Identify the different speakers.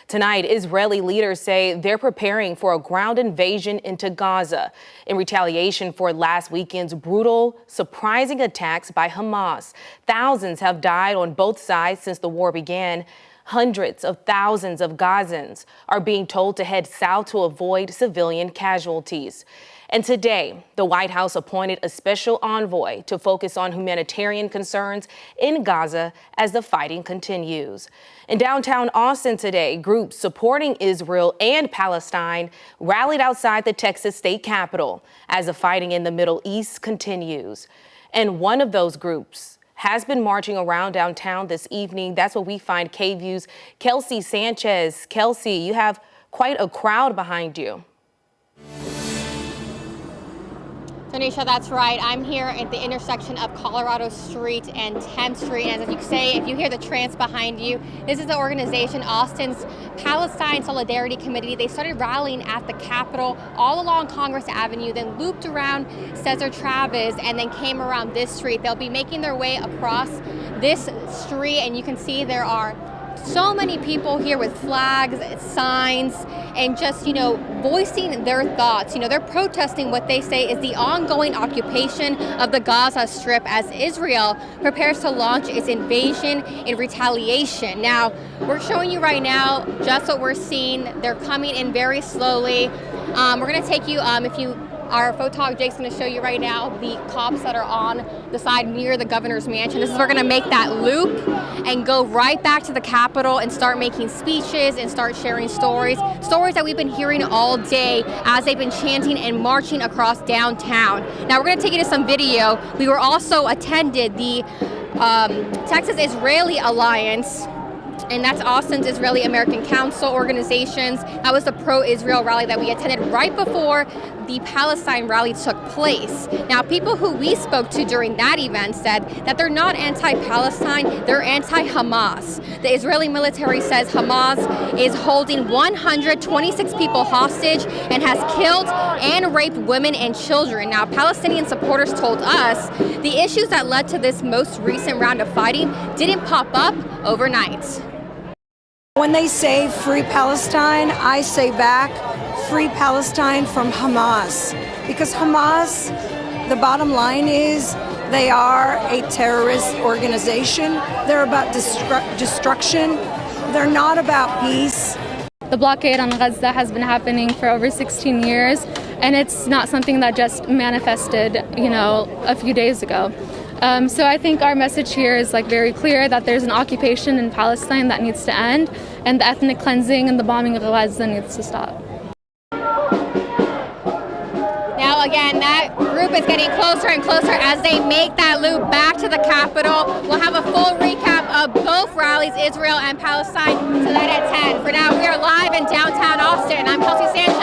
Speaker 1: Tonight, Israeli leaders say they're preparing for a ground invasion into Gaza in retaliation for last weekend's brutal, surprising attacks by Hamas. Thousands have died on both sides since the war began. Hundreds of thousands of Gazans are being told to head south to avoid civilian casualties. And today, the White House appointed a special envoy to focus on humanitarian concerns in Gaza as the fighting continues. In downtown Austin today, groups supporting Israel and Palestine rallied outside the Texas state capitol as the fighting in the Middle East continues. And one of those groups has been marching around downtown this evening. That's where we find KVUE's Kelsey Sanchez. Kelsey, you have quite a crowd behind you.
Speaker 2: Tanisha, that's right. I'm here at the intersection of Colorado Street and 10th Street. And as you say, if you hear the trance behind you, this is the organization, Austin's Palestine Solidarity Committee. They started rallying at the Capitol all along Congress Avenue, then looped around Cesar Chavez, and then came around this street. They'll be making their way across this street, and you can see there are so many people here with flags, signs, and just, voicing their thoughts. They're protesting what they say is the ongoing occupation of the Gaza Strip as Israel prepares to launch its invasion in retaliation. Now, we're showing you right now just what we're seeing. They're coming in very slowly. We're going to take you, our photog Jake's going to show you right now the cops that are on the side near the governor's mansion. This is we're going to make that loop and go right back to the Capitol and start making speeches and start sharing stories that we've been hearing all day as they've been chanting and marching across downtown. Now we're going to take you to some video. We were also attended the Texas-Israeli Alliance, and that's Austin's Israeli American Council organizations. That was the pro-Israel rally that we attended right before the Palestine rally took place. Now, people who we spoke to during that event said that they're not anti-Palestine, they're anti-Hamas. The Israeli military says Hamas is holding 126 people hostage and has killed and raped women and children. Now, Palestinian supporters told us the issues that led to this most recent round of fighting didn't pop up overnight.
Speaker 3: When they say free Palestine, I say back, free Palestine from Hamas. Because Hamas, the bottom line is, they are a terrorist organization. They're about destruction. They're not about peace.
Speaker 4: The blockade on Gaza has been happening for over 16 years, and it's not something that just manifested, a few days ago. So I think our message here is very clear that there's an occupation in Palestine that needs to end, and the ethnic cleansing and the bombing of Gaza needs to stop.
Speaker 2: Now again, that group is getting closer and closer as they make that loop back to the Capitol. We'll have a full recap of both rallies, Israel and Palestine, tonight at 10. For now, we are live in downtown Austin. I'm Kelsey Sanchez.